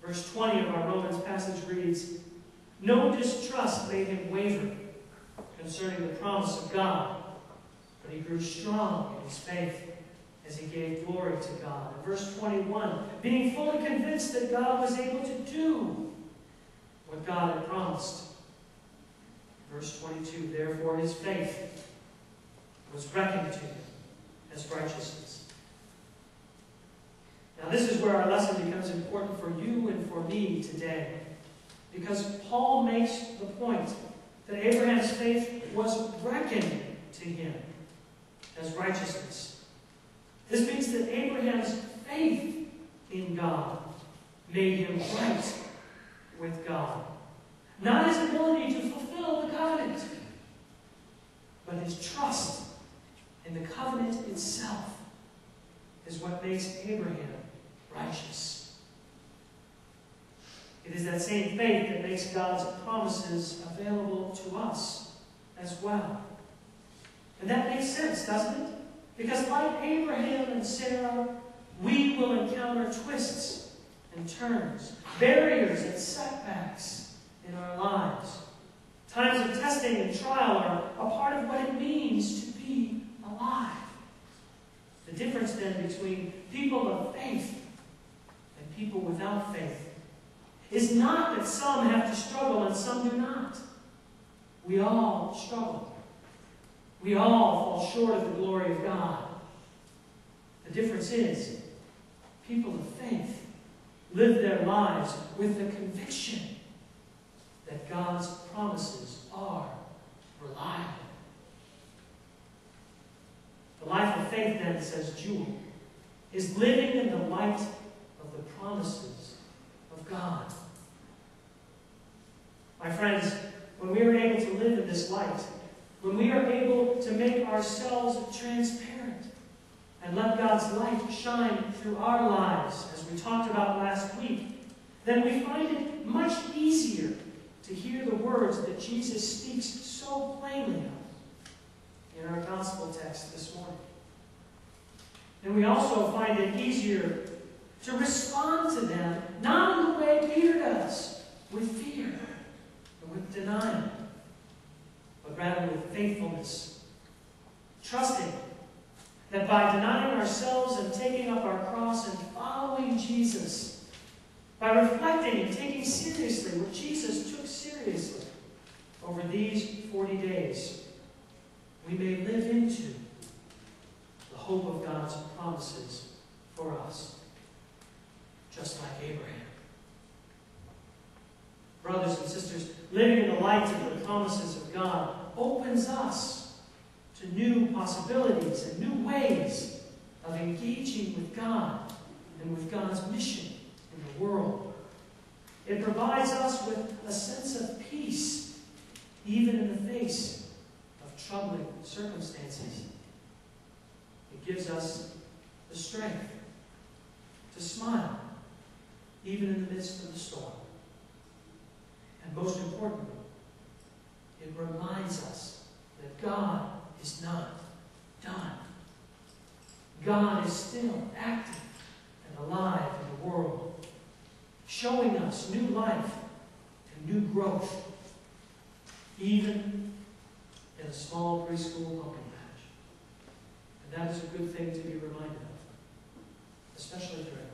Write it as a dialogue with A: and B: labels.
A: Verse 20 of our Romans passage reads, "No distrust made him waver concerning the promise of God, but he grew strong in his faith as he gave glory to God." And verse 21, "Being fully convinced that God was able to do what God had promised." Verse 22, "Therefore his faith was reckoned to him as righteousness." Now this is where our lesson becomes important for you and for me today, because Paul makes the point that Abraham's faith was reckoned to him as righteousness. This means that Abraham's faith in God made him right with God. Not his ability to fulfill the covenant, but his trust in the covenant itself is what makes Abraham righteous. It is that same faith that makes God's promises available to us as well. And that makes sense, doesn't it? Because like Abraham and Sarah, we will encounter twists and turns, barriers and setbacks in our lives. Times of testing and trial are a part of what it means to be alive. The difference then between people of faith and people without faith is not that some have to struggle and some do not. We all struggle. We all fall short of the glory of God. The difference is, people of faith live their lives with the conviction that God's promises are reliable. The life of faith, then, says Jewel, is living in the light of the promises of God. My friends, when we are able to live in this light, when we are able to make ourselves transparent and let God's light shine through our lives, as we talked about last week, then we find it much easier to hear the words that Jesus speaks so plainly of in our gospel text this morning. And we also find it easier to respond to them, not in the way Peter does, with fear and with denial, but rather with faithfulness, trusting that by denying ourselves and taking up our cross and following Jesus, by reflecting and taking seriously what Jesus took seriously over these 40 days, we may live into the hope of God's promises for us, just like Abraham. Brothers and sisters, living in the light of the promises of God opens us to new possibilities and new ways of engaging with God and with God's mission in the world. It provides us with a sense of peace, even in the face of troubling circumstances. It gives us the strength to smile, even in the midst of the storm. And most importantly, it reminds us that God is not done. God is still active and alive in the world, showing us new life and new growth, even in a small preschool pumpkin patch. And that is a good thing to be reminded of, especially during